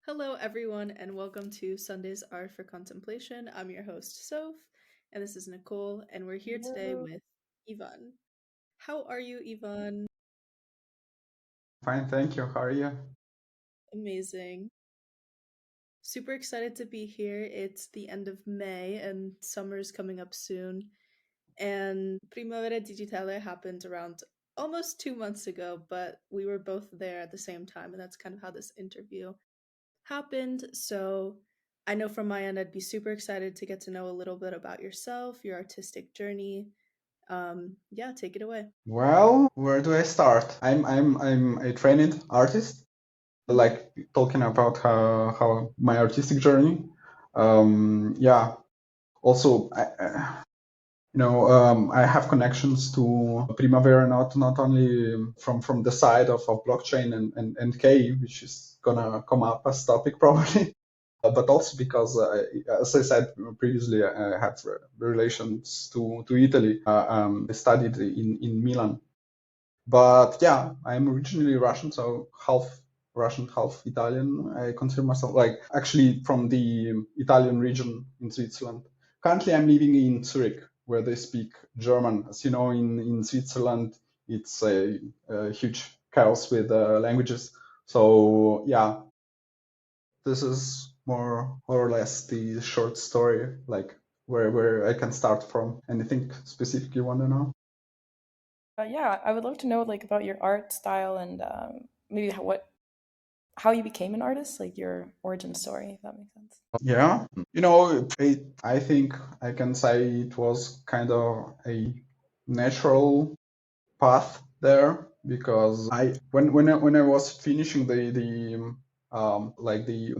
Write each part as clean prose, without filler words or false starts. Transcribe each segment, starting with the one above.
Hello, everyone, and welcome to Sunday's Art for Contemplation. I'm your host, Sof, and this is Nicole, and we're here today Hello. with Ivan. How are you, Ivan? Fine, thank you. How are you? Amazing. Super excited to be here. It's the end of May, and summer's coming up soon. And Primavera Digitale happened around almost 2 months ago, but we were both there at the same time, and that's kind of how this interview happened. So I know from my end, I'd be super excited to get to know a little bit about yourself, your artistic journey. Yeah, take it away. Well, where do I start? I'm a trained artist, Mm-hmm. like talking about how my artistic journey. Yeah. Also, I have connections to Primavera, not only from the side of blockchain and K, which is gonna come up as topic probably, but also because, as I said previously, I have relations to Italy. I studied in Milan. But yeah, I'm originally Russian, so half Russian, half Italian. I consider myself like actually from the Italian region in Switzerland. Currently, I'm living in Zurich, where they speak German. As you know, in Switzerland, it's a huge chaos with languages. So yeah, this is more or less the short story, like where I can start from. Anything specific you want to know? Yeah, I would love to know about your art style and maybe how you became an artist, like your origin story, if that makes sense. Yeah, I think I can say it was kind of a natural path there because when I was finishing the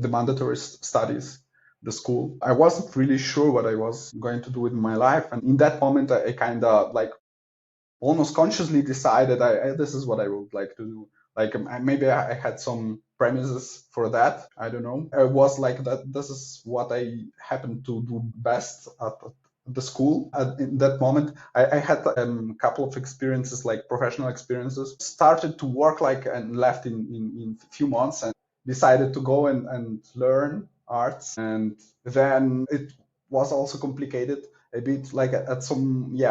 mandatory studies, the school, I wasn't really sure what I was going to do with my life, and in that moment, I kind of like almost consciously decided this is what I would like to do. Like maybe I had some premises for that. I don't know. I was like that. This is what I happened to do best at the school. In that moment, I had a couple of experiences, like professional experiences. Started to work like and left in a few months and decided to go and learn arts. And then it was also complicated a bit like at some the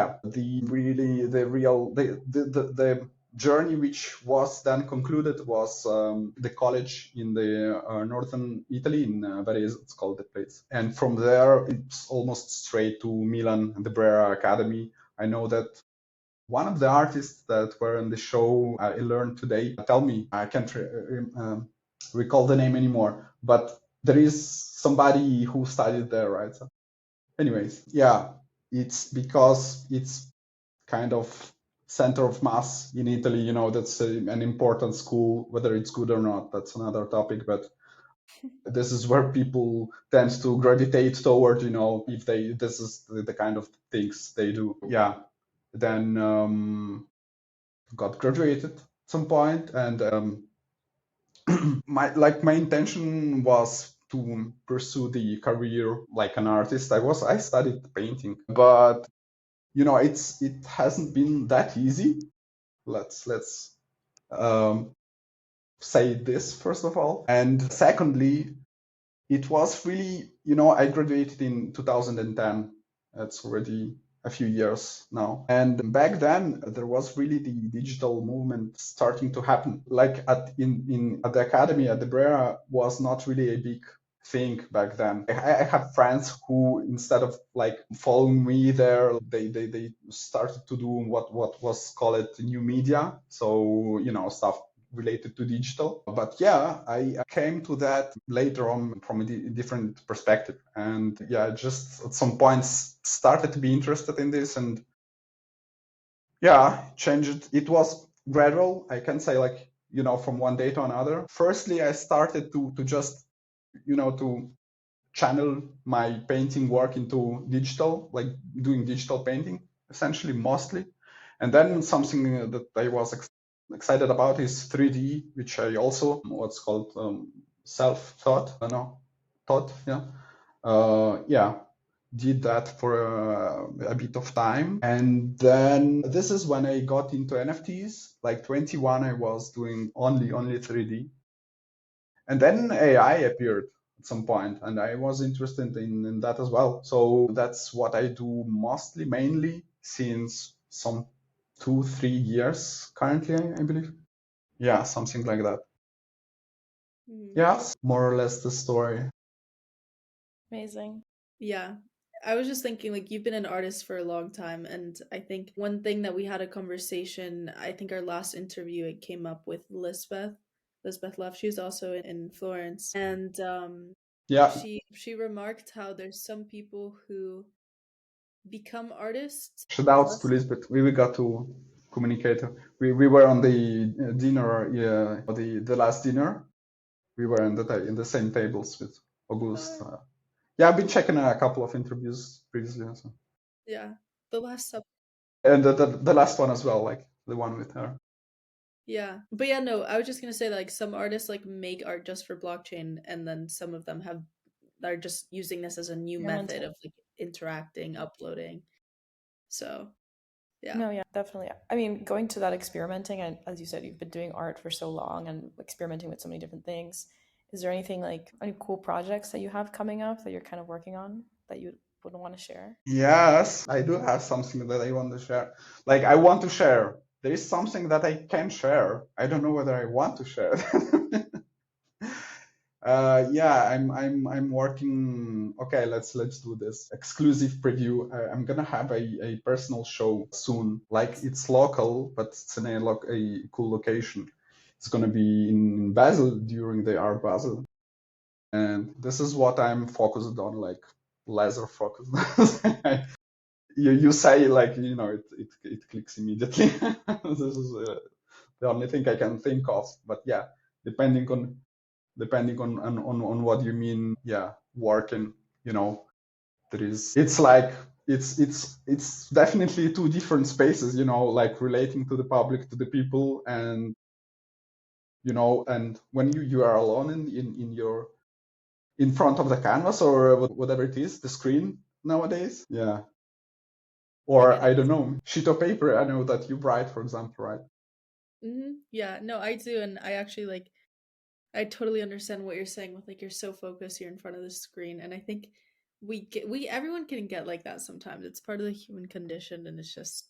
journey which was then concluded was the college in the northern Italy in Varese, it's called the place, and from there it's almost straight to Milan and the Brera Academy. I know that one of the artists that were in the show I learned today tell me I can't recall the name anymore, but there is somebody who studied there, right? So anyways, yeah, it's because it's kind of center of mass in Italy. That's an important school. Whether it's good or not, that's another topic. But this is where people tend to gravitate toward. If this is the kind of things they do. Yeah. Then got graduated at some point, and my intention was to pursue the career like an artist. I studied painting, but it hasn't been that easy. Let's um, say this first of all, and secondly, it was really, I graduated in 2010. That's already a few years now, and back then there was really the digital movement starting to happen. Like at the academy at the Brera was not really a big thing back then. I have friends who, instead of like following me there, they started to do what was called new media. So stuff related to digital. But yeah, I came to that later on from a different perspective. And yeah, just at some points started to be interested in this, and yeah, changed. It was gradual. I can say, like, from one day to another. Firstly, I started to just, to channel my painting work into digital, like doing digital painting, essentially, mostly. And then something that I was excited about is 3D, which I also what's called self-taught. I know, taught. Yeah, yeah. Did that for a bit of time, and then this is when I got into NFTs. Like 21, I was doing only 3D, And then AI appeared at some point, and I was interested in that as well. So that's what I do mostly, mainly, since some 2-3 years currently, I believe. Yeah, something like that. Yes, more or less the story. Amazing. Yeah. I was just thinking, like, you've been an artist for a long time, and I think one thing that we had a conversation, I think our last interview, it came up with Lisbeth Love. She's also in Florence, and Yeah, she remarked how there's some people who become artists shout out to just Lisbeth. We got to communicate. We were on the dinner, yeah, the last dinner. We were in the same tables with August. Yeah, I've been checking a couple of interviews previously. So. yeah, the last sub. And the last one as well, like the one with her. Yeah. But yeah, no, I was just gonna say that, like, some artists like make art just for blockchain, and then some of them are just using this as a new method Experimental. of like interacting, uploading. So yeah. No, yeah, definitely. I mean, going to that experimenting, and as you said, you've been doing art for so long and experimenting with so many different things. Is there anything like any cool projects that you have coming up that you're kind of working on that you would want to share? Yes, I do have something that I want to share. Like I want to share. There is something that I can share. I don't know whether I want to share. Yeah, I'm working. Okay, let's do this exclusive preview. I'm gonna have a personal show soon. Like it's local, but it's in a cool location. It's gonna be in Basel during the Art Basel, and this is what I'm focused on, like laser focused. You say like it clicks immediately. This is the only thing I can think of. But yeah, depending on what you mean, yeah, working, there is it's like it's definitely two different spaces, like relating to the public, to the people, and and when you are alone in your in front of the canvas or whatever it is, the screen nowadays, yeah. I Or get I it. don't know, sheet of paper. I know that you write, for example, right? Yeah, no, I do, and I actually like I totally understand what you're saying with like you're so focused, you're in front of the screen, and I think we everyone can get like that sometimes. It's part of the human condition, and it's just,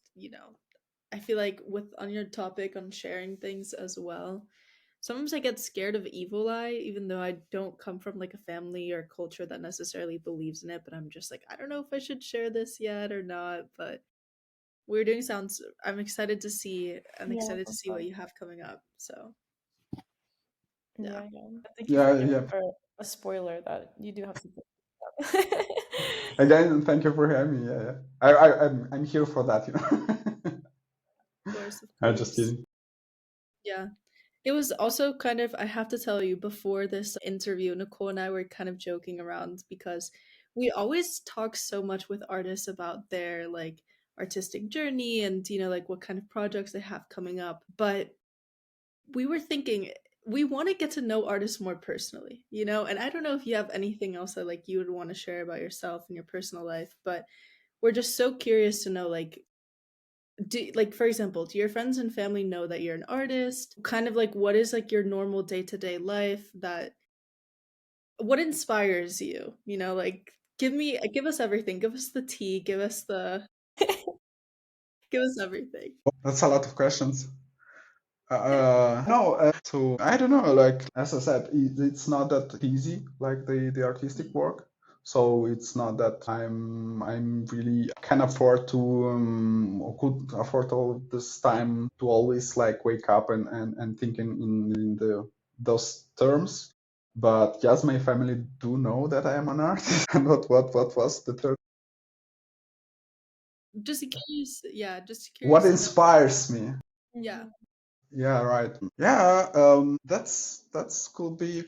I feel like with on your topic on sharing things as well, sometimes I get scared of evil eye, even though I don't come from like a family or culture that necessarily believes in it, but I'm just like, I don't know if I should share this yet or not, but we're doing sounds I'm Yeah, excited to sounds see what fun. you have coming up. So yeah. Yeah, yeah. Thank you for Yeah, giving yeah. for a spoiler that you do have something. Again, thank you for having me. Yeah, yeah. I'm here for that. Of course, of I'm just course. kidding. Yeah. It was also kind of, I have to tell you, before this interview, Nicole and I were kind of joking around because we always talk so much with artists about their like artistic journey and, like what kind of projects they have coming up. But we were thinking we want to get to know artists more personally, and I don't know if you have anything else that like you would want to share about yourself and your personal life, but we're just so curious to know, like, like, for example, do your friends and family know that you're an artist? Kind of like what is like your normal day-to-day life, that what inspires you, like give us everything, give us the tea, give us everything. That's a lot of questions. No, so I don't know. Like as I said, it's not that easy, like the artistic work. So it's not that I'm really can afford to or could afford all this time to always like wake up and thinking in those terms. But yes, my family do know that I am an artist. And what was the third? Just curious, yeah, just What curious to know. inspires me? Yeah. Mhm. Yeah, right. Yeah, that's could be a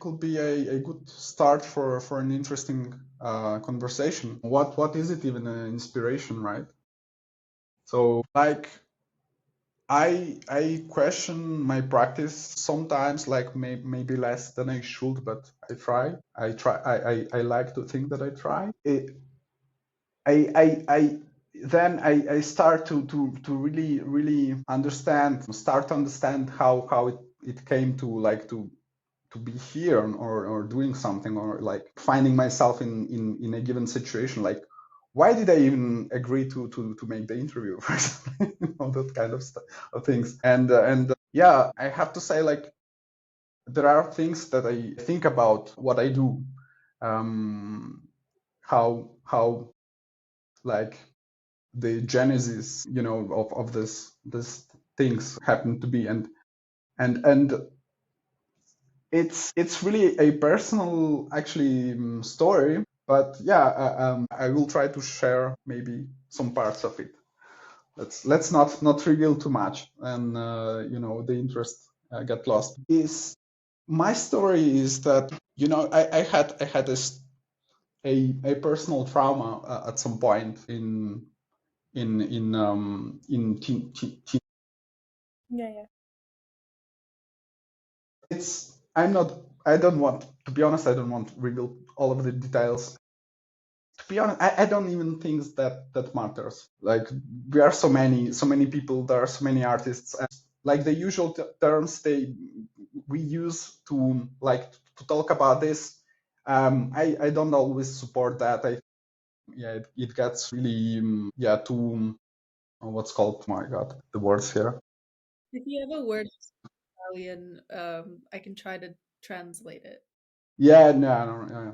good start for an interesting conversation. What is it even an inspiration, right? So like I question my practice sometimes, like maybe less than I should, but I try. I like to think that I try. I then I start to really understand, start to understand how it came to like to to be here or doing something, or like finding myself in a given situation, like why did I even agree to make the interview, for example, that kind of stuff, of things. And yeah, I have to say, like, there are things that I think about what I do, how like the genesis, of this things happen to be, and it's really a personal, actually, story. But yeah, I will try to share maybe some parts of it. Let's not reveal too much, and the interest get lost. Is my story is that, I had a personal trauma at some point in teen. Yeah, yeah. I don't want to be honest, I don't want to reveal all of the details. To be honest, I don't even think that matters. Like, we are so many people, there are so many artists, and like the usual terms we use to, like, to talk about this. I don't always support that. It gets really, too, what's called, my god, the words here. If you have a word for Italian, I can try to translate it. Yeah, no.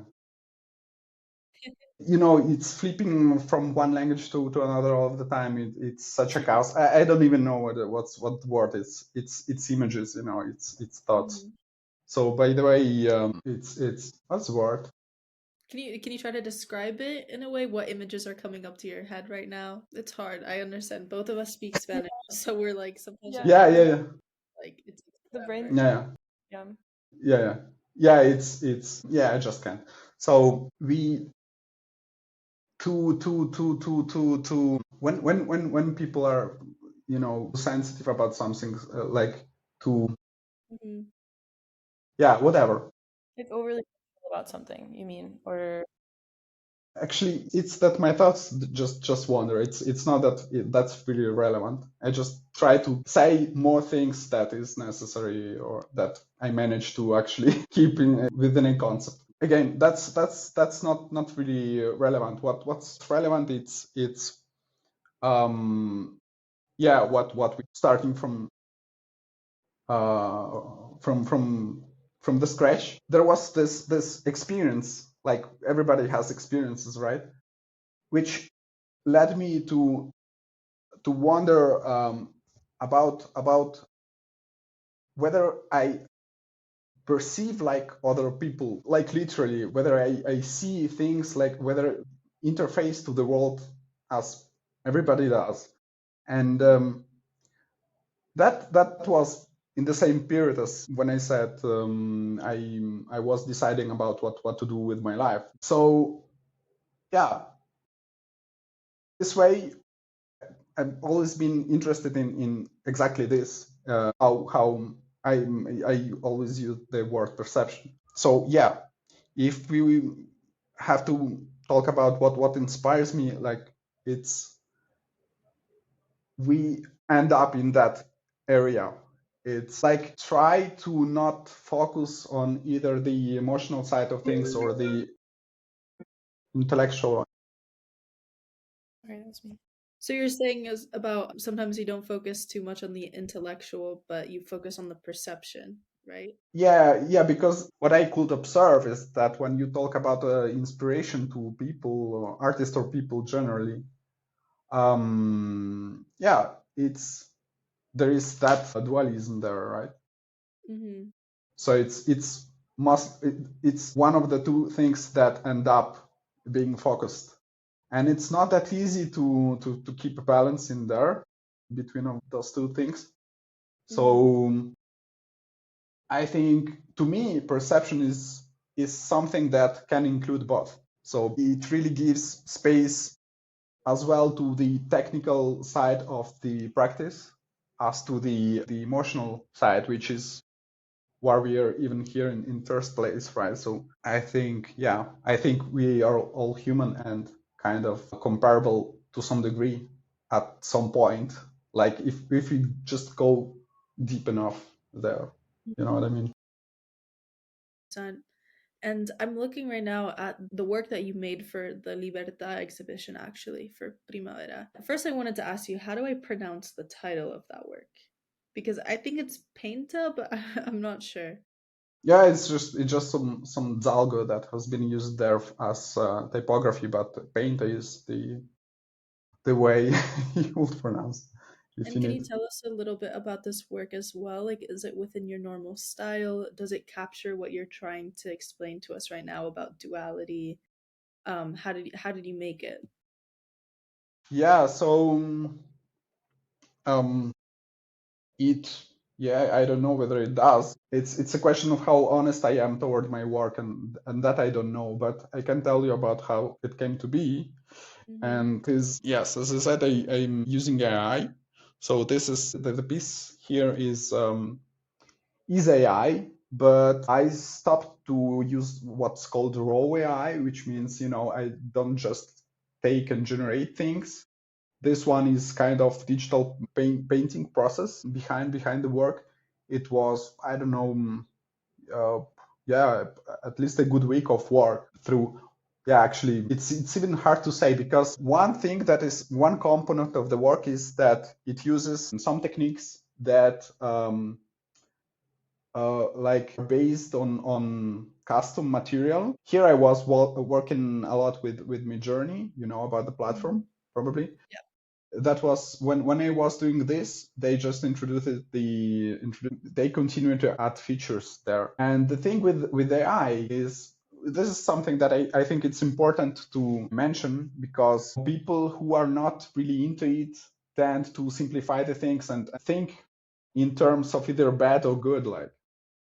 It's flipping from one language to another all of the time. It's such a chaos. I don't even know what the word is. It's images, it's thoughts. Mhm. So, by the way, it's what's the word? Can you try to describe it in a way? What images are coming up to your head right now? It's hard. I understand. Both of us speak Yeah, Spanish, so we're like sometimes yeah. when Yeah, we yeah, talk, yeah, like it takes The brain. forever. yeah, Yeah. yeah, yeah, yeah. It's yeah. I just can't. So we to when people are, sensitive about something, like, to, Mhm. yeah, whatever. Like overly critical about something, you mean? Or Actually, it's that my thoughts just wander. It's not that that's really relevant. I just try to say more things that is necessary, or that I manage to actually keep within a concept. Again, that's not really relevant. What's relevant? It's yeah, what we starting uh from from from the scratch. There was this experience, like everybody has experiences, right? Which led me to wonder, about whether I perceive like other people, like literally, whether I see things, like whether interface to the world as everybody does. And that was in the same period as when I said, I was deciding about what to do with my life. So yeah, this way I've always been interested in exactly this. How I always use the word perception. So yeah, if we have to talk about what inspires me, like, it's we end up in that area. It's like, try to not focus on either the emotional side of things or the intellectual. sorry, that was me. So you're saying is about sometimes you don't focus too much on the intellectual, but you focus on the perception, right? Yeah, because what I could observe is that when you talk about inspiration to people, or artists, or people generally, yeah, there is that dualism there, right? Mm-hmm. So it's one of the two things that end up being focused, and it's not that easy to keep a balance in there between of those two things. Mm-hmm. So I think, to me, perception is something that can include both. So it really gives space as well to the technical side of the practice, as to the emotional side, which is why we are even here in first place, right? So I think we are all human and kind of comparable to some degree at some point. Like, if we just go deep enough there, you know what I mean? 100%. And I'm looking right now at the work that you made for the Libertad exhibition, actually, for Primavera. First, I wanted to ask you, how do I pronounce the title of that work? Because I think it's Painta, but I'm not sure. Yeah, it's just some Zalgo that has been used there as typography, but Paint is the way you would pronounce if And you can you need. tell us a little bit about this work as well? Like, is it within your normal style? Does it capture what you're trying to explain to us right now about duality? How did you make it? Yeah, so um, it yeah, I don't know whether it does. It's a question of how honest I am toward my work, and that I don't know, but I can tell you about how it came to be. Mm-hmm. And is yes, as I said, I'm using AI. So this is the piece here is AI, but I stopped to use what's called raw AI, which means, I don't just take and generate things. This one is kind of digital painting process behind the work. It was, I don't know, uh, yeah, at least a good week of work through. Yeah, actually, it's even hard to say, because one thing that is one component of the work is that it uses some techniques that like based on custom material. Here I was working a lot with Midjourney, about the Mm-hmm. platform, probably. Yeah. That was when I was doing this, they just they continue to add features there. And the thing with AI is, this is something that I think it's important to mention, because people who are not really into it tend to simplify the things and think in terms of either bad or good, like.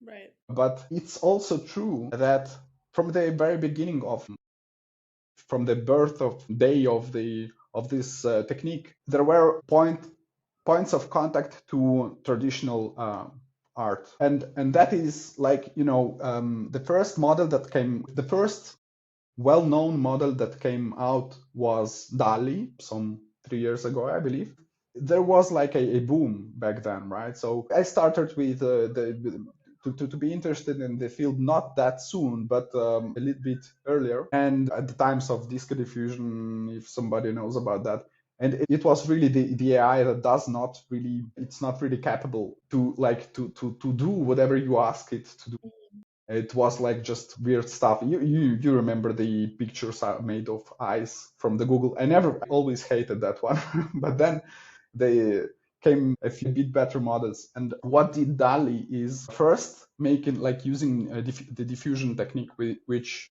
Right. But it's also true that from the very beginning from the birth of day of this technique, there were points of contact to traditional art, and that is like, the first well-known model that came out was DALI some 3 years ago, I believe. There was like a boom back then, right? So I started with to be interested in the field not that soon, but a little bit earlier, and at the times of disco diffusion, if somebody knows about that. And it was really the AI that it's not really capable to to do whatever you ask it to do. It was like just weird stuff. You remember the pictures made of eyes from the Google? Always hated that one, but then they came a few bit better models. And what did DALI is first making, like, using the diffusion technique, which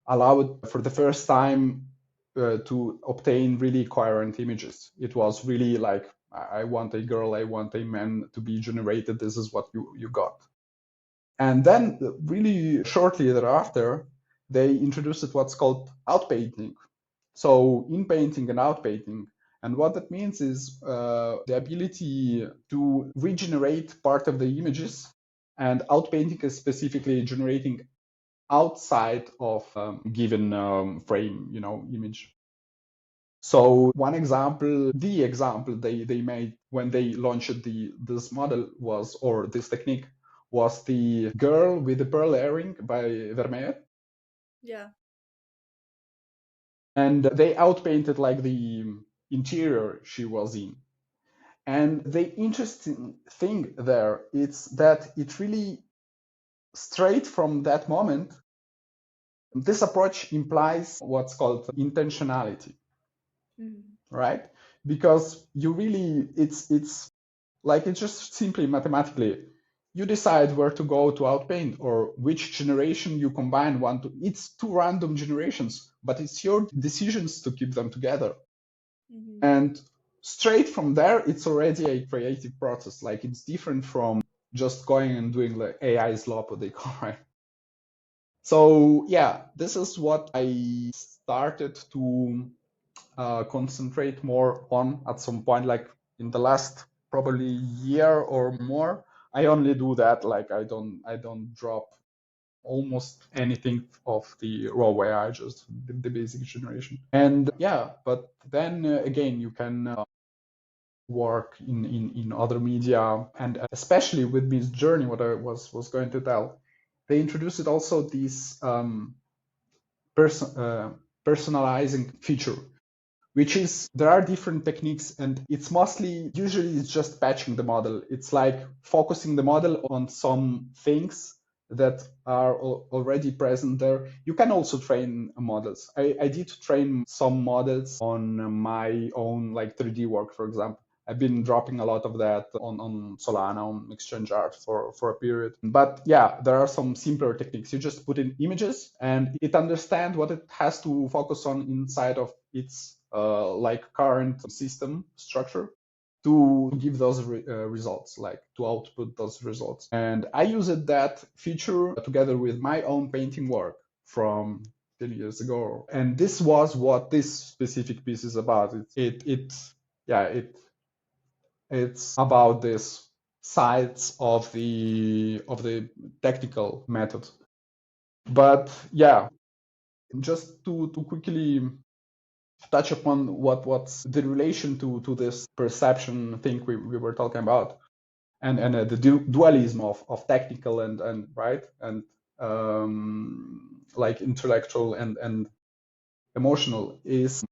allowed for the first time to obtain really coherent images. It was really like, I want a girl, I want a man to be generated. This is what you got. And then, really shortly thereafter, they introduced what's called outpainting. So in-painting and outpainting. And what that means is the ability to regenerate part of the images, and outpainting is specifically generating outside of given frame, image. So one example, the example they made when they launched this model was, or this technique, was the girl with the pearl earring by Vermeer. Yeah. And they outpainted like the interior she was in. And the interesting thing there is that it really, straight from that moment, this approach implies what's called intentionality, Mm-hmm. right? Because you really, it's like, it's just simply mathematically, you decide where to go to outpaint, or which generation you combine one to. It's two random generations, but it's your decisions to keep them together. Mm-hmm. And straight from there, it's already a creative process. Like, it's different from just going and doing like AI slop, what they call, it. So yeah, this is what I started to concentrate more on at some point, like in the last probably year or more. I only do that, like, I don't drop almost anything of the raw AI, just the basic generation. And yeah, but then again, you can work in other media, and especially with this journey, what I was going to tell they introduced also this person, personalizing feature, which is there are different techniques, and it's mostly usually it's just patching the model. It's like focusing the model on some things that are already present there. You can also train models. I did train some models on my own like 3D work, for example. I've been dropping a lot of that on Solana, on Exchange Art for a period. But yeah, there are some simpler techniques. You just put in images and it understands what it has to focus on inside of its like current system structure to give those results, like to output those results. And I used that feature together with my own painting work from 10 years ago. And this was what this specific piece is about. It's about this sides of the technical method. But yeah, just to quickly touch upon what's the relation to this perception thing we were talking about, and the dualism of technical and right and like intellectual and emotional is,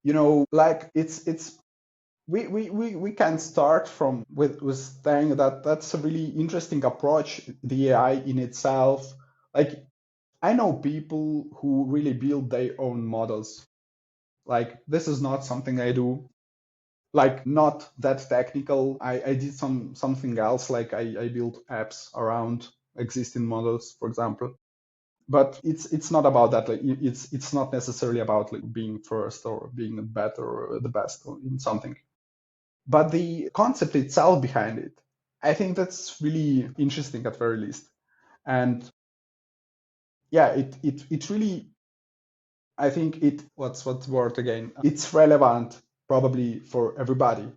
like it's we can start from with saying that that's a really interesting approach, the AI in itself. Like, I know people who really build their own models. Like, this is not something I do, like not that technical. I did something else, like I built apps around existing models, for example. But it's not about that. Like, it's not necessarily about like being first or being better or the best in something. But the concept itself behind it, I think that's really interesting at very least. And yeah, it really, I think what's the word again? It's relevant probably for everybody.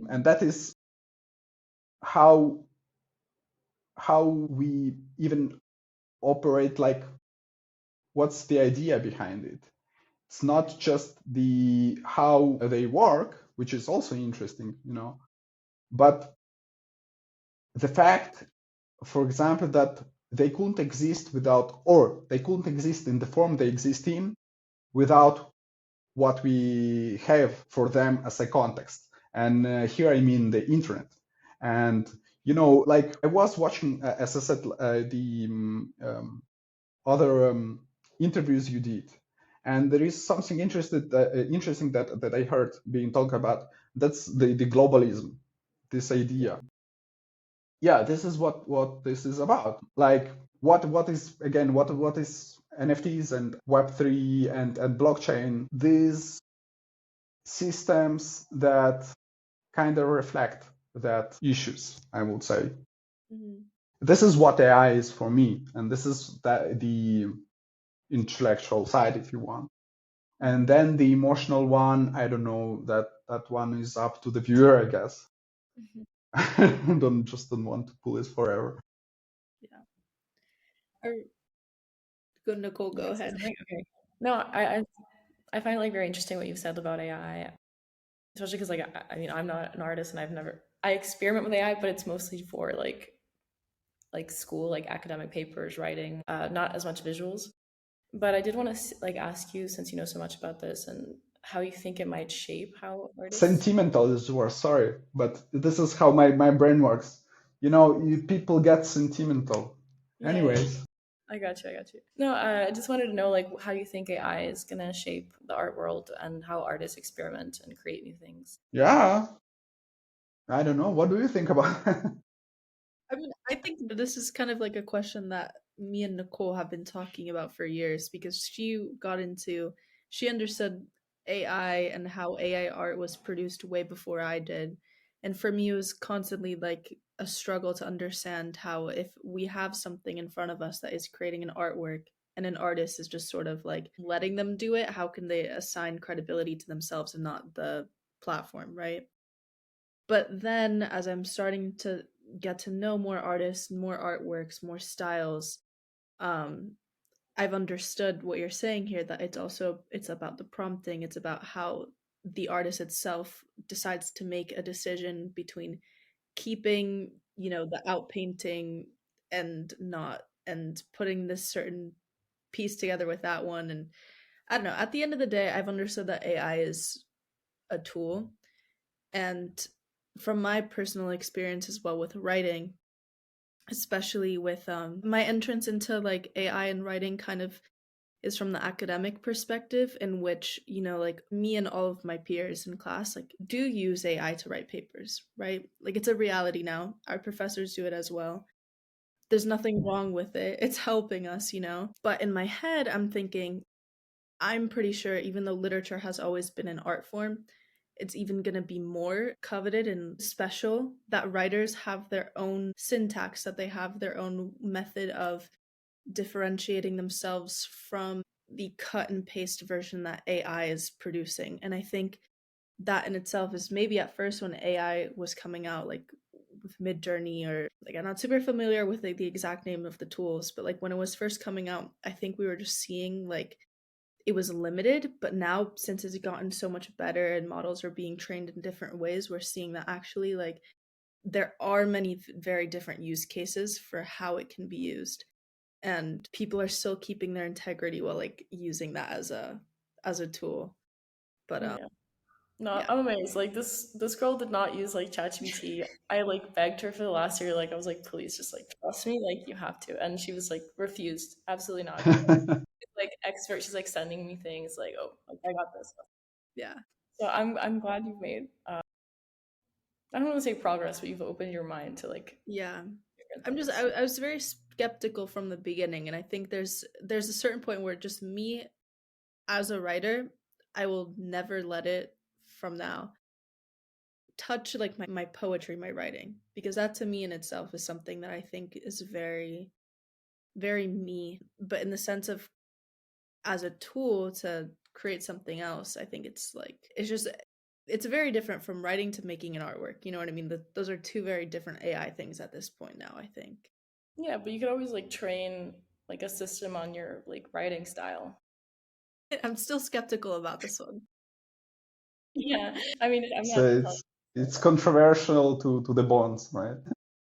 And that is how we even operate, like what's the idea behind it. It's not just the how they work, which is also interesting, but the fact, for example, that they couldn't exist without, or they couldn't exist in the form they exist in without what we have for them as a context. And here I mean the internet. And like I was watching, as I said, the other interviews you did, and there is something interesting that I heard being talked about. That's the globalism, this idea. Yeah, this is what this is about. Like, what is, again, what is NFTs and Web3 and blockchain? These systems that kind of reflect that issues, I would say. Mhm. This is what AI is for me, and this is the intellectual side, if you want. And Mhm. then the emotional one, I don't know, that one is up to the viewer, I guess. Mhm. Don't want to pull it forever. Yeah. Or go, Nicole, Yeah, go say ahead. something? Okay. No, I find it like very interesting what you've said about AI, especially because like I mean I'm not an artist and I experiment with AI, but it's mostly for like school, like academic papers, writing, not as much visuals. But I did want to like ask you, since you know so much about this, and how you think it might shape how artists. Sentimental is the word, sorry, but this is how my brain works. People get sentimental. Yeah, yeah. Anyways, I got you. No, I just wanted to know like how you think AI is gonna shape the art world and how artists experiment and create new things. yeah, I don't know. What do you think about? I mean, I think that this is kind of like a question that me and Nicole have been talking about for years because she understood AI and how AI art was produced way before I did. And for me, it was constantly like a struggle to understand how, if we have something in front of us that is creating an artwork and an artist is just sort of like letting them do it, how can they assign credibility to themselves and not the platform, right? But then as I'm starting to get to know more artists, more artworks, more styles, um, I've understood what you're saying here, that it's about the prompting, it's about how the artist itself decides to make a decision between keeping, the outpainting and not. and putting this certain piece together with that one. And I don't know, at the end of the day, I've understood that AI is a tool. And from my personal experience as well with writing, especially with my entrance into like AI and writing kind of is from the academic perspective, in which, you know, like me and all of my peers in class like do use AI to write papers, right? Like it's a reality now. Our professors do it as well. There's nothing wrong with it. It's helping us, you know. But in my head, I'm thinking, I'm pretty sure even though literature has always been an art form, it's even going to be more coveted and special that writers have their own syntax, that they have their own method of differentiating themselves from the cut and paste version that AI is producing. And I think that in itself is maybe at first when AI was coming out, like with Midjourney, or like I'm not super familiar with like the exact name of the tools, but like when it was first coming out, I think we were just seeing like it was limited. But now since it's gotten so much better and models are being trained in different ways, we're seeing that actually like there are many very different use cases for how it can be used, and people are still keeping their integrity while like using that as a tool. But Yeah. No, yeah. I'm amazed. Like this girl did not use like ChatGPT. I like begged her for the last year. Like I was like, please just like trust me. Like you have to. And she was like refused. Absolutely not. Like expert. She's like sending me things like, oh, like I got this. Yeah. So I'm glad you've made. I don't want to say progress, but you've opened your mind to like Yeah. different I'm just things. I was very skeptical from the beginning, and I think there's a certain point where just me as a writer, I will never let it from now touch like my poetry, my writing, because that to me in itself is something that I think is very very me, but in the sense of as a tool to create something else, I think it's like it's just it's very different from writing to making an artwork. You know what I mean? Those are two very different AI things at this point now, I think. Yeah, but you could always like train like a system on your like writing style. I'm still skeptical about this one. Yeah, I mean, I'm So not. it's controversial to the bones, right?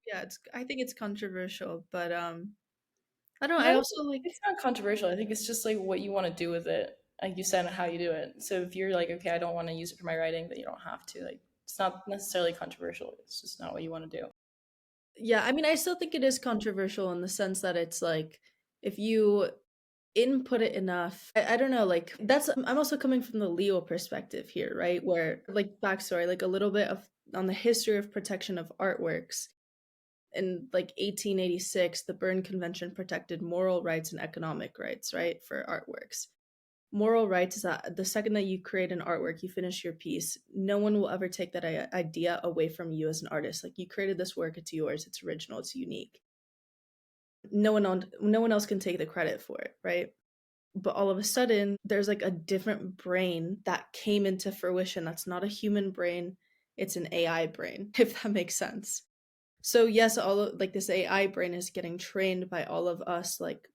Yeah, I think it's controversial, but I don't know. I No, also like it's not controversial. I think it's just like what you want to do with it. Like you said, and how you do it. So if you're like, okay, I don't want to use it for my writing, then you don't have to. Like it's not necessarily controversial. It's just not what you want to do. yeah, I mean I still think it is controversial in the sense that it's like if you input it enough. I don't know, like that's I'm also coming from the Leo perspective here, right? Where like backstory, like a little bit of on the history of protection of artworks. In like 1886, the Berne Convention protected moral rights and economic rights, right, for artworks. Moral rights is that the second that you create an artwork, you finish your piece, no one will ever take that idea away from you as an artist. Like you created this work, it's yours, it's original, it's unique. No one else can take the credit for it, right? But all of a sudden there's like a different brain that came into fruition that's not a human brain, it's an AI brain, if that makes sense. So yes, all of like this AI brain is getting trained by all of us like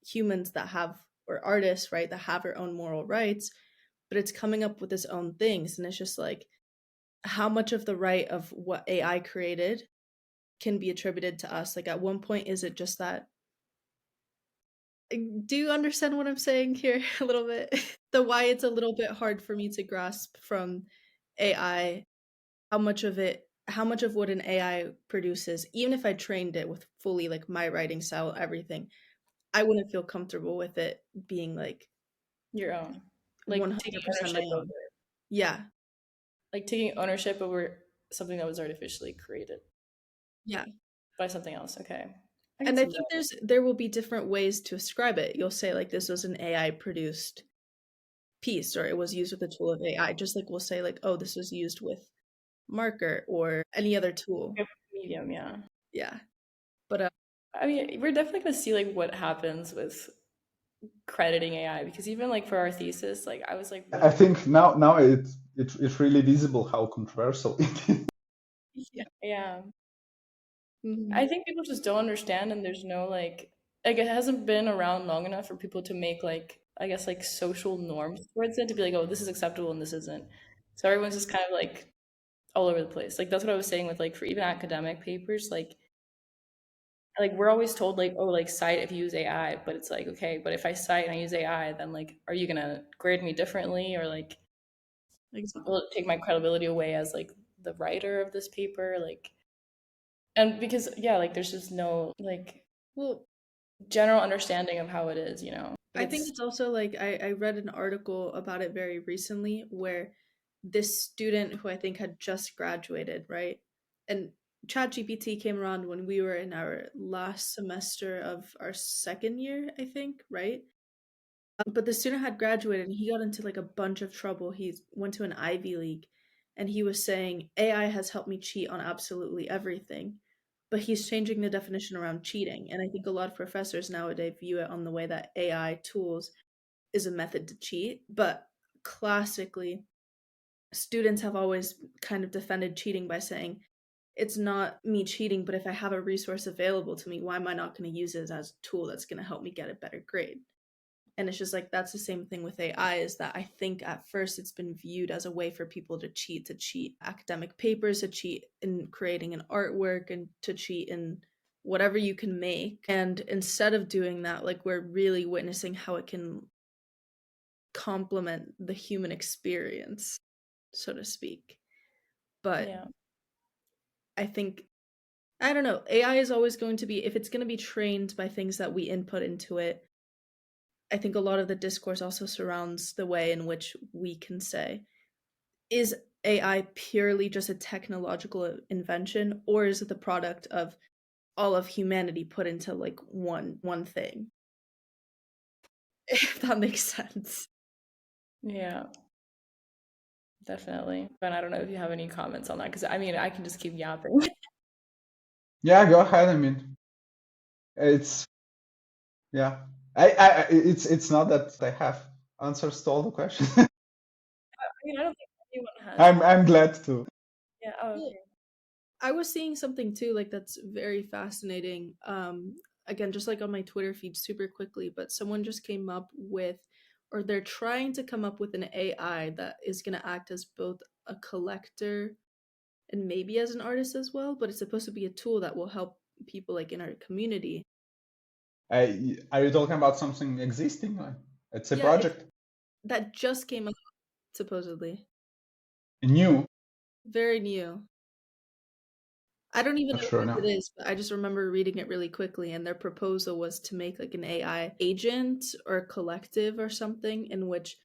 humans that have or artists, right, that have their own moral rights, but it's coming up with its own things, and it's just like how much of the right of what AI created can be attributed to us? Like at one point is it just that, do you understand what I'm saying here a little bit? The why it's a little bit hard for me to grasp from AI, how much of what an AI produces, even if I trained it with fully like my writing style, everything, I wouldn't feel comfortable with it being like Your own, like taking 100% my ownership over, own. Yeah. like taking ownership over something that was artificially created Yeah. by something else. Okay, I can And I see think that. there will be different ways to ascribe it. You'll say like this was an AI produced piece, or it was used with a tool of AI, just like we'll say like, oh, this was used with marker or any other tool. Medium, yeah. Yeah. But I mean, we're definitely gonna see like what happens with crediting AI because even like for our thesis, like I was like, what? I think now it's really visible how controversial it is. yeah. Yeah, I Mhm. think people just don't understand, and there's no like it hasn't been around long enough for people to make like I guess like social norms towards it to be like, oh, this is acceptable and this isn't. So everyone's just kind of like all over the place. Like that's what I was saying with like for even academic papers, like like we're always told like, oh, like cite if you use AI, but it's like, okay, but if I cite and I use AI, then like are you gonna grade me differently, or like Exactly. will it take my credibility away as like the writer of this paper? Like, and because yeah, like there's just no like Well, general understanding of how it is, Like I think it's it's also like I read an article about it very recently where this student who I think had just graduated, right? And ChatGPT came around when we were in our last semester of our second year, I think, right? But the student had graduated and he got into like a bunch of trouble. He went to an Ivy League and he was saying AI has helped me cheat on absolutely everything. But he's changing the definition around cheating. And I think a lot of professors nowadays view it on the way that AI tools is a method to cheat. But classically, students have always kind of defended cheating by saying, it's not me cheating, but if I have a resource available to me, why am I not going to use it as a tool that's going to help me get a better grade? And it's just like that's the same thing with AI, is that I think at first it's been viewed as a way for people to cheat academic papers, to cheat in creating an artwork, and to cheat in whatever you can make. And instead of doing that, like we're really witnessing how it can complement the human experience, so to speak. But yeah, I think, I don't know, AI is always going to be, if it's going to be trained by things that we input into it, I think a lot of the discourse also surrounds the way in which we can say, is AI purely just a technological invention, or is it the product of all of humanity put into like one thing? If that makes sense. yeah, definitely. But I don't know if you have any comments on that, because I mean I can just keep yapping. Yeah, go ahead. I mean, it's yeah. It's not that I have answers to all the questions. I mean I don't think anyone has. I'm glad to. Yeah. Oh, Well, okay. I was seeing something too, like that's very fascinating. Again, just like on my Twitter feed super quickly, but someone just came up with, or they're trying to come up with an AI that is going to act as both a collector and maybe as an artist as well, but it's supposed to be a tool that will help people like in our community. Are you talking about something existing? It's a Yeah, it's project that just came out supposedly. new. Very new. I don't even Not know sure what it now. is, but I just remember reading it really quickly, and their proposal was to make like an AI agent or a collective or something in which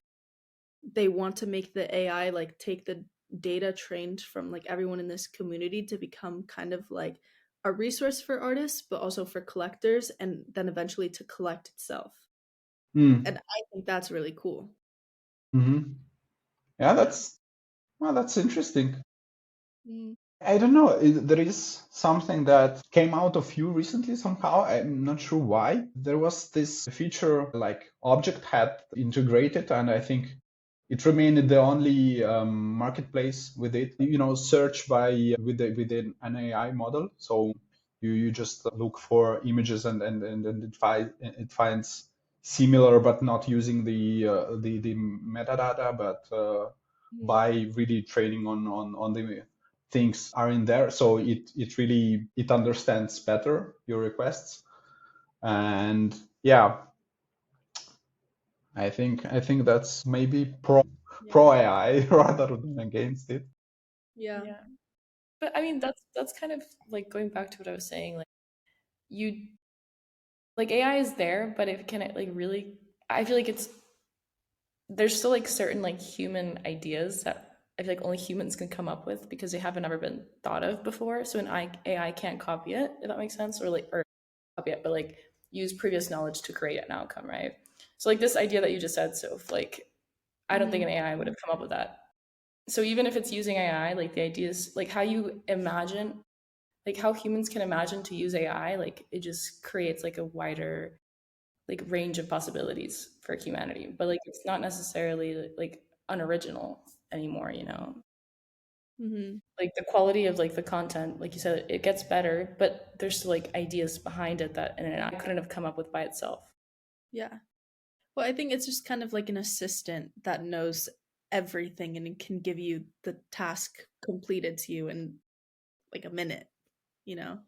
they want to make the AI like take the data trained from like everyone in this community to become kind of like a resource for artists, but also for collectors, and then eventually to collect itself. And Mm. I think that's really cool. Hmm. Yeah, Yeah. that's interesting. Mm. I don't know. There is something that came out of you recently somehow. I'm not sure why. There was this feature like object had integrated, and I think it remained the only marketplace with it. Search by within an AI model. So you just look for images and it finds similar, but not using the metadata, but Mm. by really training on the things are in there, so it really it understands better your requests. And yeah, I think that's maybe Yeah. pro AI rather than against it. Yeah. Yeah. But I mean that's kind of like going back to what I was saying, like you like AI is there, but if can it like really I feel like it's there's still like certain like human ideas that I feel like only humans can come up with because they haven't ever been thought of before. So an AI can't copy it, if that makes sense, or copy it, but like use previous knowledge to create an outcome, right? So like this idea that you just said, so like I don't think Hmm. an AI would have come up with that. So even if it's using AI, like the ideas, like how you imagine, like how humans can imagine to use AI, like it just creates like a wider like range of possibilities for humanity. But like it's not necessarily like unoriginal anymore. Hmm. Like the quality of like the content, like you said, it gets better, but there's still like ideas behind it that an AI couldn't have come up with by itself. Yeah. Well, I think it's just kind of like an assistant that knows everything and it can give you the task completed to you in like a minute, you know?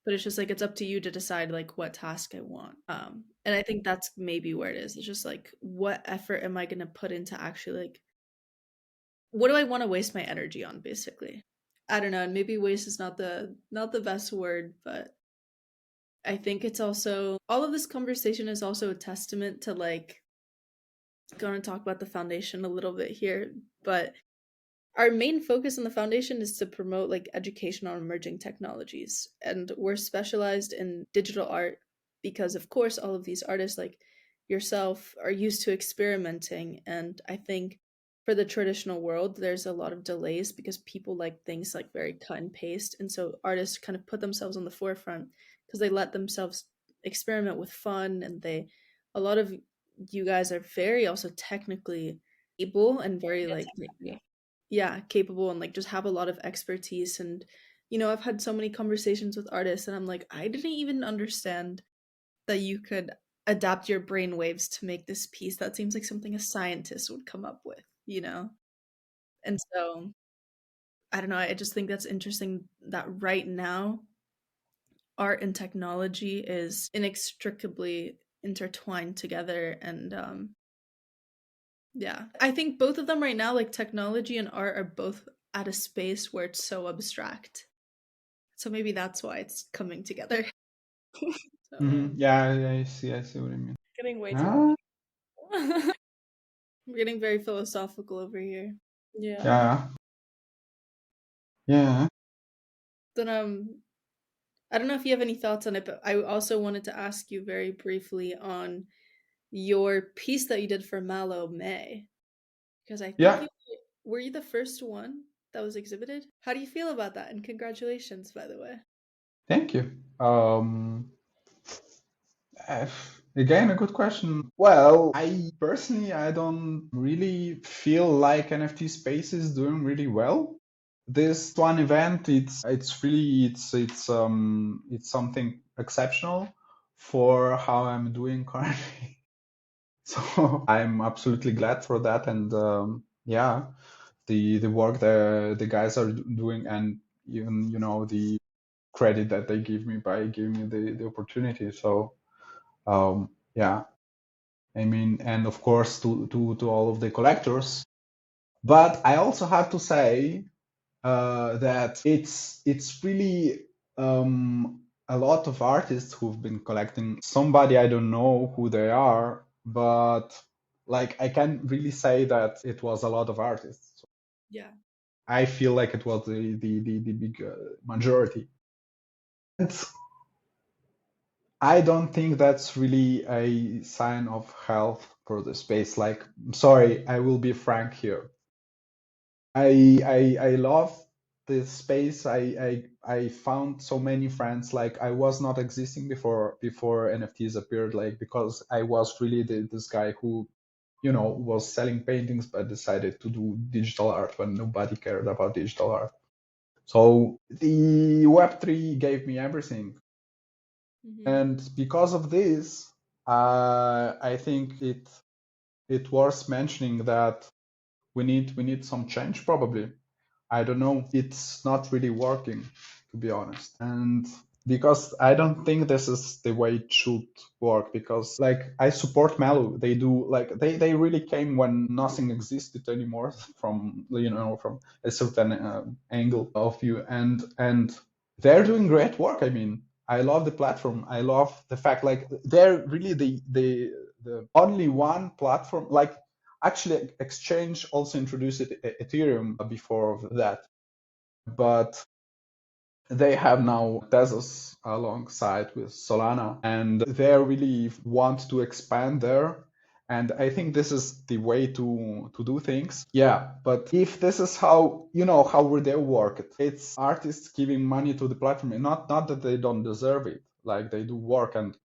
but it's just like it's up to you to decide like what task I want. And I think that's maybe where it is. It's just like what effort am I gonna put into actually like what do I want to waste my energy on, basically. I don't know, and maybe waste is not the best word, but I think it's also all of this conversation is also a testament to like going to talk about the foundation a little bit here, but our main focus on the foundation is to promote like education on emerging technologies, and we're specialized in digital art because of course all of these artists like yourself are used to experimenting, and I think for the traditional world there's a lot of delays because people like things like very cut and paste, and so artists kind of put themselves on the forefront because they let themselves experiment with fun, and they a lot of you guys are very also technically able and very like yeah, capable and like just have a lot of expertise. And I've had so many conversations with artists and I'm like, I didn't even understand that you could adapt your brain waves to make this piece. That seems like something a scientist would come up with. And so I don't know, I just think that's interesting that right now art and technology is inextricably intertwined together. And yeah, I think both of them right now, like technology and art, are both at a space where it's so abstract. So maybe that's why it's coming together. So Yeah, I see what you mean. Getting way too Ah, much. we're getting very philosophical over here. Yeah. yeah, yeah, Then I don't know if you have any thoughts on it, but I also wanted to ask you very briefly on your piece that you did for Mallow May, because I think yeah. you were you the first one that was exhibited. How do you feel about that? And congratulations, by the way. Thank you. Uh, Again, a good question. Well, I personally, I don't really feel like NFT space is doing really well. This one event, it's really it's something exceptional for how I'm doing currently. So I'm absolutely glad for that, and yeah, the work the guys are doing, and even the credit that they give me by giving me the opportunity. So yeah, I mean, and of course to all of the collectors. But I also have to say that it's really a lot of artists who've been collecting. Somebody I don't know who they are, but like I can really say that it was a lot of artists. Yeah. I feel like it was the big majority. And I don't think that's really a sign of health for the space. Like, sorry, I will be frank here. I love this space. I found so many friends. Like I was not existing before NFTs appeared. Like because I was really this guy who, was selling paintings but decided to do digital art when nobody cared about digital art. So the Web3 gave me everything. Mm-hmm. And because of this, I think it worth mentioning that we need some change probably. I don't know. It's not really working, to be honest. And because I don't think this is the way it should work, because like I support Malu. They do like they really came when nothing existed anymore from a certain angle of view, and they're doing great work. I mean, I love the platform. I love the fact like they're really the only one platform like actually exchange also introduced Ethereum before that, but they have now Tezos alongside with Solana, and they really want to expand there. And I think this is the way to do things. Yeah, but if this is how they work, it's artists giving money to the platform, and not that they don't deserve it. Like they do work, and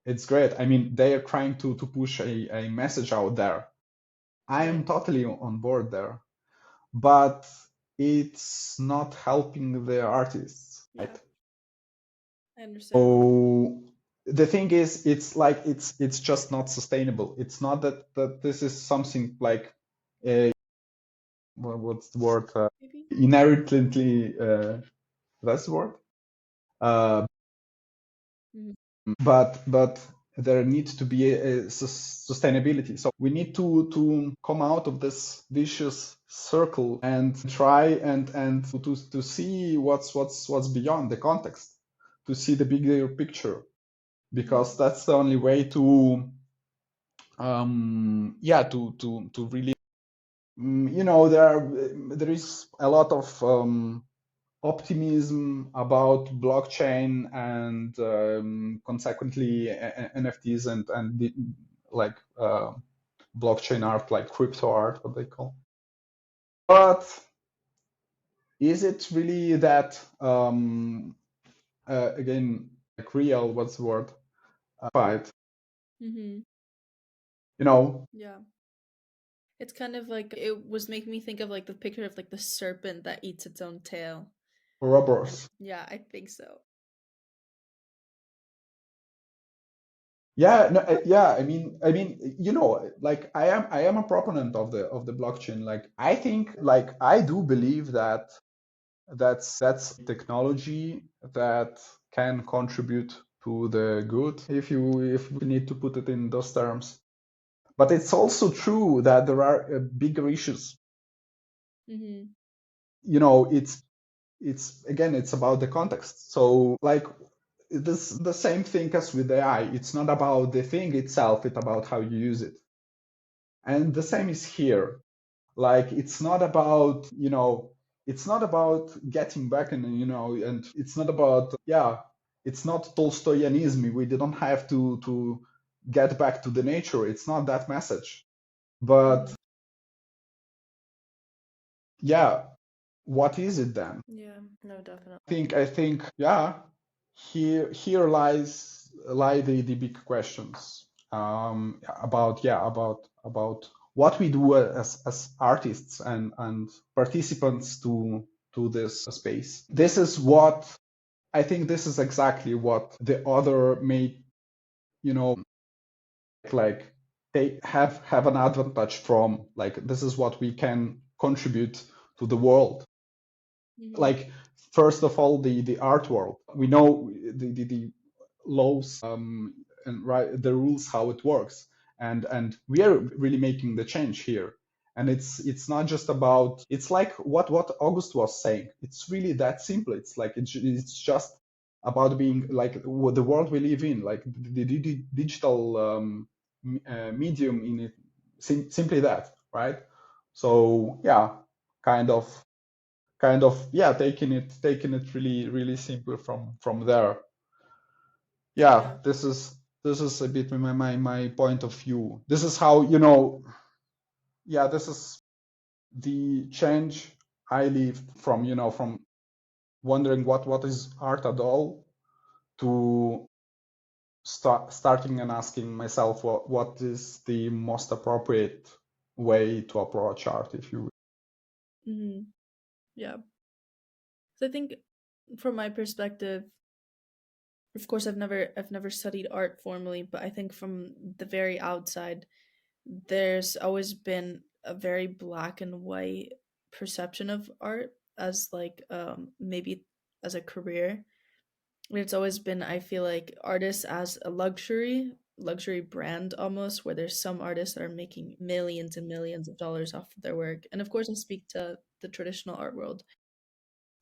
it's great. I mean, they are trying to push a message out there. I am Right. totally on board there, but it's not helping the artists, Yeah, right? I understand. So the thing is, it's like it's just not sustainable. It's not that this is something like what's the word, Maybe. inherently that's the word, but there needs to be a sustainability. So we need to come out of this vicious circle and try and to see what's beyond the context, to see the bigger picture, because that's the only way to to really there is a lot of optimism about blockchain and consequently NFTs and like blockchain art, like crypto art, what they call. But is it really that again, like real? What's the word? Fight. Mm-hmm. You know, Yeah. It's kind of like it was making me think of like the picture of like the serpent that eats its own tail. And robbers. yeah, I think so. Yeah, no, yeah. Like I am a proponent of the blockchain. Like I think, like I do believe that that's technology that can contribute to the good, if we need to put it in those terms. But it's also true that there are bigger issues. Mm-hmm. It's again, it's about the context. So like this the same thing as with AI. It's not about the thing itself, it's about how you use it. And the same is here. Like it's not about getting back, and it's not about, it's not Tolstoyanism. We don't have to get back to the nature. It's not that message. But yeah, what is it then? Yeah, no, definitely. I think, yeah, here lie the big questions, about what we do as artists and participants to this space. This is what I think. This is exactly what the other may, you know like they have an advantage from. Like this is what we can contribute to the world. Mm-hmm. Like first of all, the art world. We know the laws, and right, the rules, how it works, and we are really making the change here. And it's not just about, it's like what August was saying. It's really that simple. It's like it's just about being like the world we live in, like the digital medium in it. Simply that, right? So yeah, kind of yeah, taking it really really simple from there. Yeah, Yeah. this is a bit my point of view. This is how, yeah, this is the change I lived from, from wondering what is art at all, to starting and asking myself what is the most appropriate way to approach art, if you will. Mm-hmm. Yeah. So I think from my perspective, of course I've never studied art formally, but I think from the very outside, there's always been a very black and white perception of art as like maybe as a career. It's always been, I feel like, artists as a luxury brand almost, where there's some artists that are making millions and millions of dollars off of their work. And of course I speak to the traditional art world.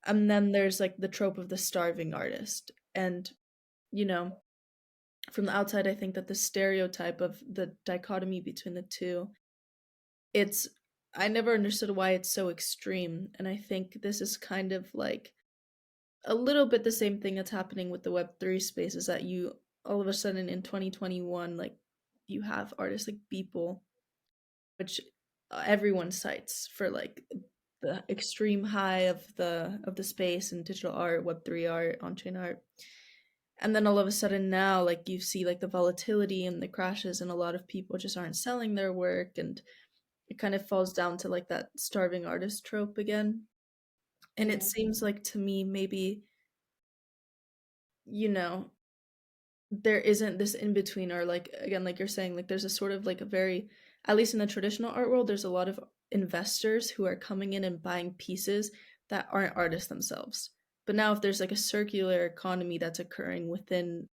And then there's like the trope of the starving artist. And you know, from the outside I think that the stereotype of the dichotomy between the two, it's I never understood why it's so extreme. And I think this is kind of like a little bit the same thing that's happening with the Web3 space, is that you all of a sudden in 2021, like you have artists like Beeple, which everyone cites for like the extreme high of the space and digital art, Web3 art, on-chain art. And then all of a sudden now, like you see like the volatility and the crashes, and a lot of people just aren't selling their work, and it kind of falls down to like that starving artist trope again. And it Yeah. seems like to me maybe, you know, there isn't this in between, or like again like you're saying, like there's a sort of like a very, at least in the traditional art world, there's a lot of investors who are coming in and buying pieces that aren't artists themselves. But now if there's like a circular economy that's occurring within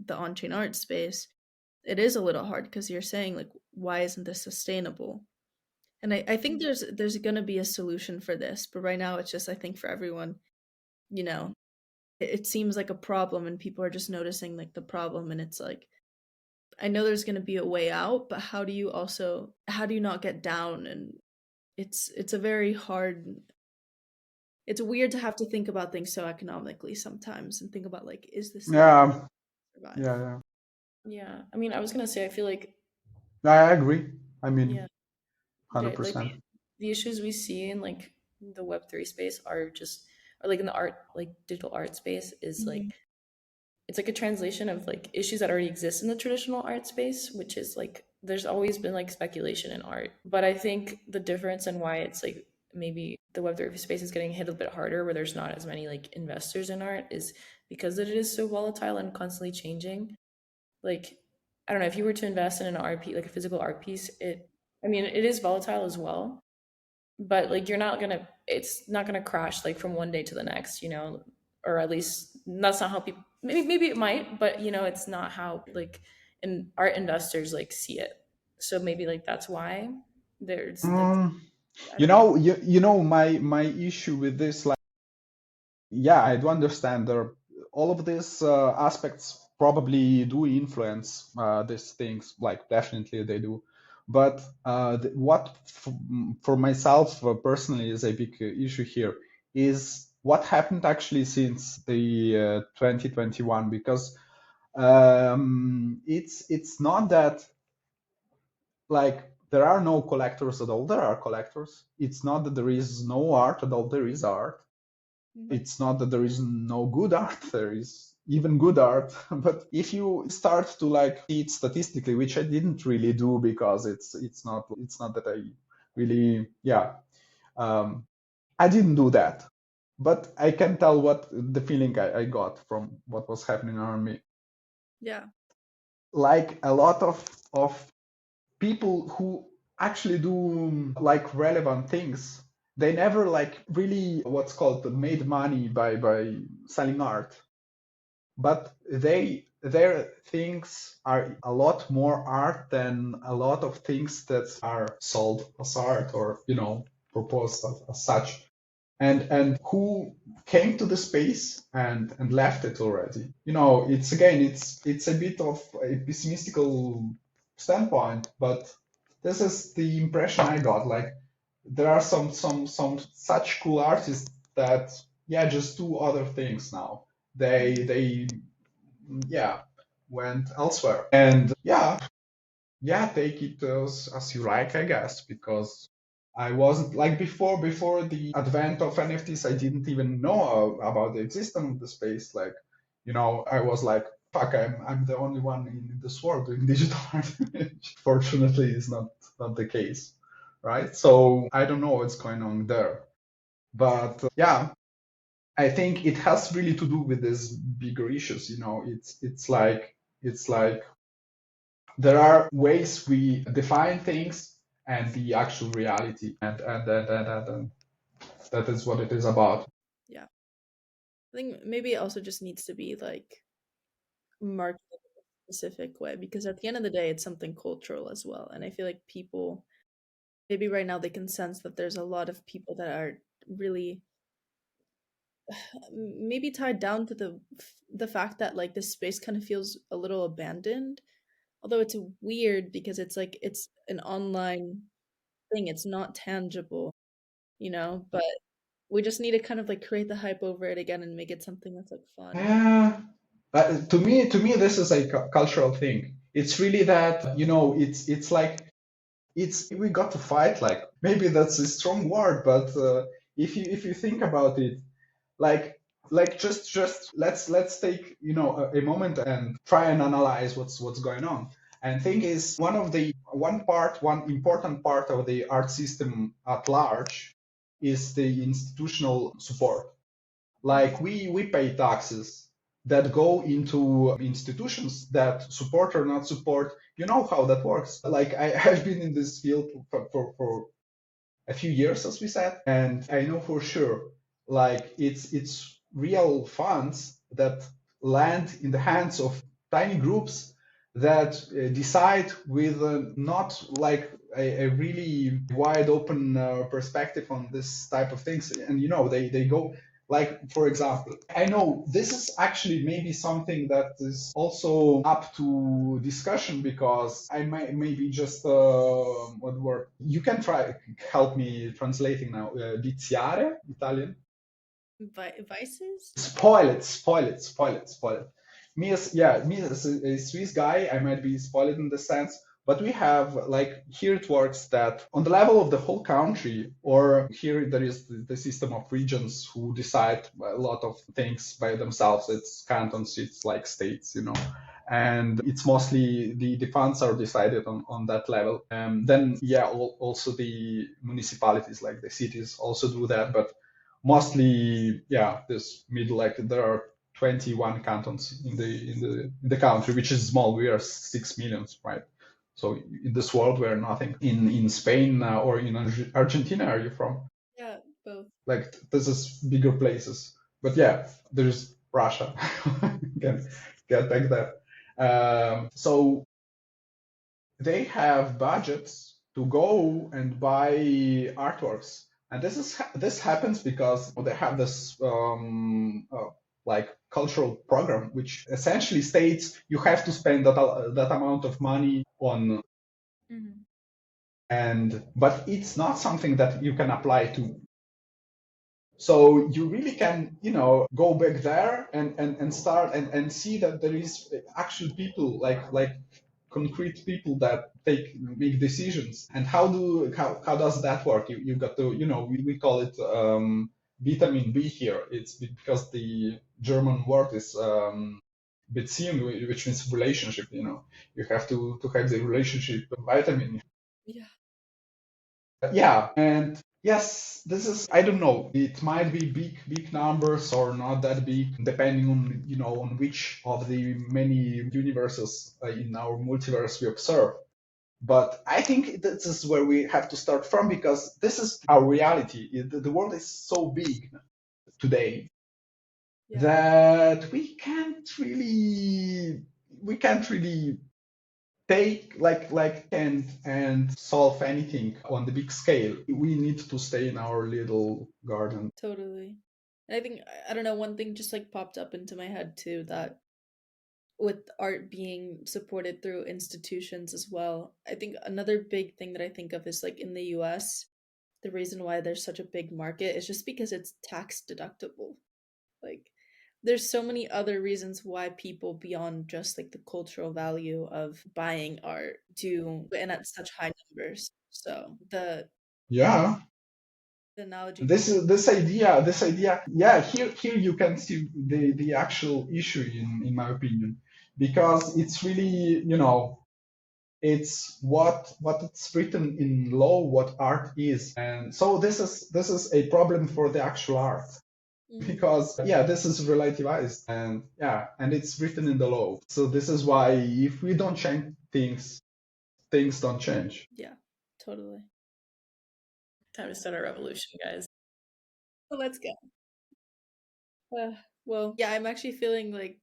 the on-chain art space, it is a little hard because you're saying like, why isn't this sustainable? And I think there's gonna be a solution for this, but right now it's just I think for everyone, you know, it seems like a problem and people are just noticing like the problem and it's like I know there's gonna be a way out, but how do you not get down? And it's a very hard it's weird to have to think about things so economically sometimes and think about like, is this thing Yeah, survive? yeah. Yeah, I mean, I was gonna say, I feel like, I agree. I yeah, mean, like 100%. the issues we see in like the Web3 space are just, or like in the art, like digital art space, is like Mhm. it's like a translation of like issues that already exist in the traditional art space, which is like there's always been like speculation in art. But I think the difference and why it's like maybe the Web3 space is getting hit a bit harder, where there's not as many like investors in art, is because it is so volatile and constantly changing. Like, I don't know, if you were to invest in an art piece, like a physical art piece, I mean, it is volatile as well, but like it's not gonna crash like from one day to the next, or at least that's not how people, maybe it might, but it's not how like art investors like see it. So maybe like that's why there's like, Um, I don't know. my issue with this, like, yeah, I do understand there. All of these aspects probably do influence these things. Like, definitely they do. But what for myself personally is a big issue here is what happened actually since the 2021, because it's not that, like, there are no collectors at all. There are collectors. It's not that there is no art at all. There is art. Mhm. It's not that there is no good art. There is even good art. But if you start to like see it statistically, which I didn't really do because it's not that I really, yeah, I didn't do that. But I can tell what the feeling I got from what was happening around me. Yeah. Like, a lot of people who actually do like relevant things, they never like really what's called made money by selling art, but their things are a lot more art than a lot of things that are sold as art, or proposed as such, and who came to the space and left it already. It's a bit of a pessimistical standpoint, but this is the impression I got. Like, there are some such cool artists that, yeah, just do other things now. They yeah, went elsewhere, and yeah, take it as you like, I guess, because I wasn't like before the advent of NFTs, I didn't even know about the existence of the space. Like, I was like, fuck, I'm the only one in this world doing digital art. Fortunately, it's not the case, right? So I don't know what's going on there, but yeah, I think it has really to do with these bigger issues. It's like there are ways we define things and the actual reality, and that is what it is about. Yeah. I think maybe it also just needs to be like marketed in a specific way because at the end of the day, it's something cultural as well. And I feel like people, maybe right now, they can sense that there's a lot of people that are really maybe tied down to the fact that like this space kind of feels a little abandoned. Although it's weird because it's like it's an online thing, it's not tangible, but we just need to kind of like create the hype over it again and make it something that's like fun. Yeah, to me, this is a cultural thing. It's really that, it's like, we got to fight. Like, maybe that's a strong word, but if you think about it, like just let's take a moment and try and analyze what's going on. And thing is, one important part of the art system at large is the institutional support. Like, Mhm. we pay taxes that go into institutions that support or not support. You know how that works. Like, I've been in this field for a few years, as we said, and I know for sure, like, it's real funds that land in the hands of tiny groups that decide with not like a really wide open perspective on this type of things. And they go, like, for example, I know this is actually maybe something that is also up to discussion, because I might maybe just what word you can try help me translating now, viziare Italian. Vices? Spoil it. Me as a Swiss guy, I might be spoiled in the sense, but we have, like, here it works that on the level of the whole country, or here there is the system of regions who decide a lot of things by themselves. It's cantons, it's like states, and it's mostly the funds are decided on that level. Then, yeah, also the municipalities, like the cities, also do that, but mostly, yeah, this middle, like, there are 21 cantons in the country, which is small. We are 6 millions, right? So in this world, we're nothing. In Spain or in Argentina, are you from? Yeah, both. Like, this is bigger places. But yeah, there's Russia. Can get back there. So they have budgets to go and buy artworks, and this happens because they have this like cultural program, which essentially states you have to spend that amount of money on. Mm-hmm. But it's not something that you can apply to. So you really can, go back there and start and see that there is actual people, like concrete people that make decisions. And how does that work? You got to, we call it vitamin B here. It's because the German word is Beziehung, which means relationship. You have to have the relationship vitamin. Yeah. Yeah, and yes, this is, I don't know, it might be big numbers or not that big, depending on, on which of the many universes in our multiverse we observe. But I think this is where we have to start from, because this is our reality. The world is so big today, Yeah. that we can't really take, like and solve anything on the big scale. We need to stay in our little garden. Totally. And I think, I don't know, one thing just like popped up into my head too, that with art being supported through institutions as well, I think another big thing that I think of is like in the US, the reason why there's such a big market is just because it's tax deductible. Like, there's so many other reasons why people beyond just like the cultural value of buying art do, and at such high numbers. So Yeah, the analogy. this idea, yeah, here you can see the actual issue, in my opinion, because it's really, it's what it's written in law, what art is. And so this is a problem for the actual art, because, yeah, this is relativized, and yeah, and it's written in the law. So this is why, if we don't change things don't change. Yeah, totally. Time to start a revolution, guys. So let's go. Well, yeah, I'm actually feeling like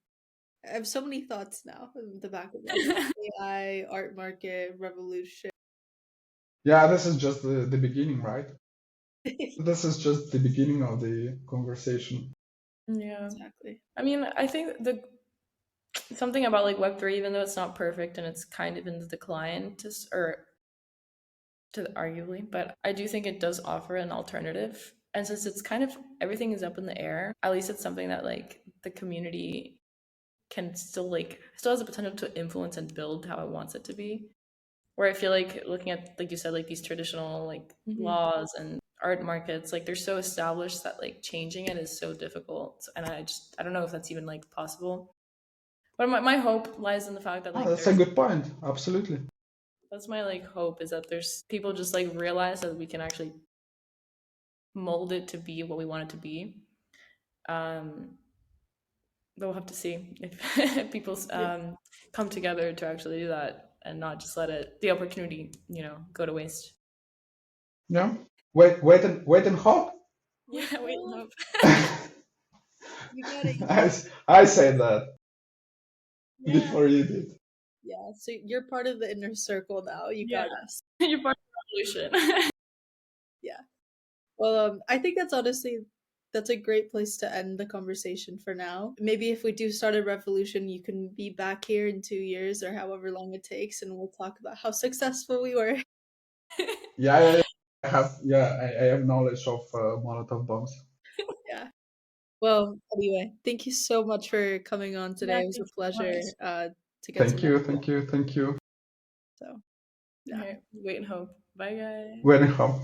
I have so many thoughts now in the back of my head. AI, art market, revolution. Yeah, this is just the beginning, right? This is just the beginning of the conversation. Yeah. Exactly. I mean, I think something about like Web3, even though it's not perfect and it's kind of in the decline to arguably, but I do think it does offer an alternative. And since it's kind of everything is up in the air, at least it's something that like the community can still has the potential to influence and build how it wants it to be. Where I feel like looking at, like you said, like these traditional like laws and art markets, like they're so established that like changing it is so difficult. And I don't know if that's even like possible. But my hope lies in the fact that like That's a good point. Absolutely. that's my like hope, is that there's people just like realize that we can actually mold it to be what we want it to be. But we'll have to see if people come together to actually do that and not just let the opportunity go to waste. Yeah. Wait and hope. Yeah, wait and hope. You got it. I say that. Yeah. before you did. Yeah, so you're part of the inner circle now. You Yeah. got us. You're part of the revolution. Yeah. Well, I think that's a great place to end the conversation for now. Maybe if we do start a revolution, you can be back here in 2 years or however long it takes, and we'll talk about how successful we were. Yeah. I have knowledge of Molotov bombs. Yeah. Well, anyway, thank you so much for coming on Yeah, today. It was a thank you so pleasure much. to get to know you. Thank you. So, yeah. Okay, wait and hope. Bye, guys. Welcome.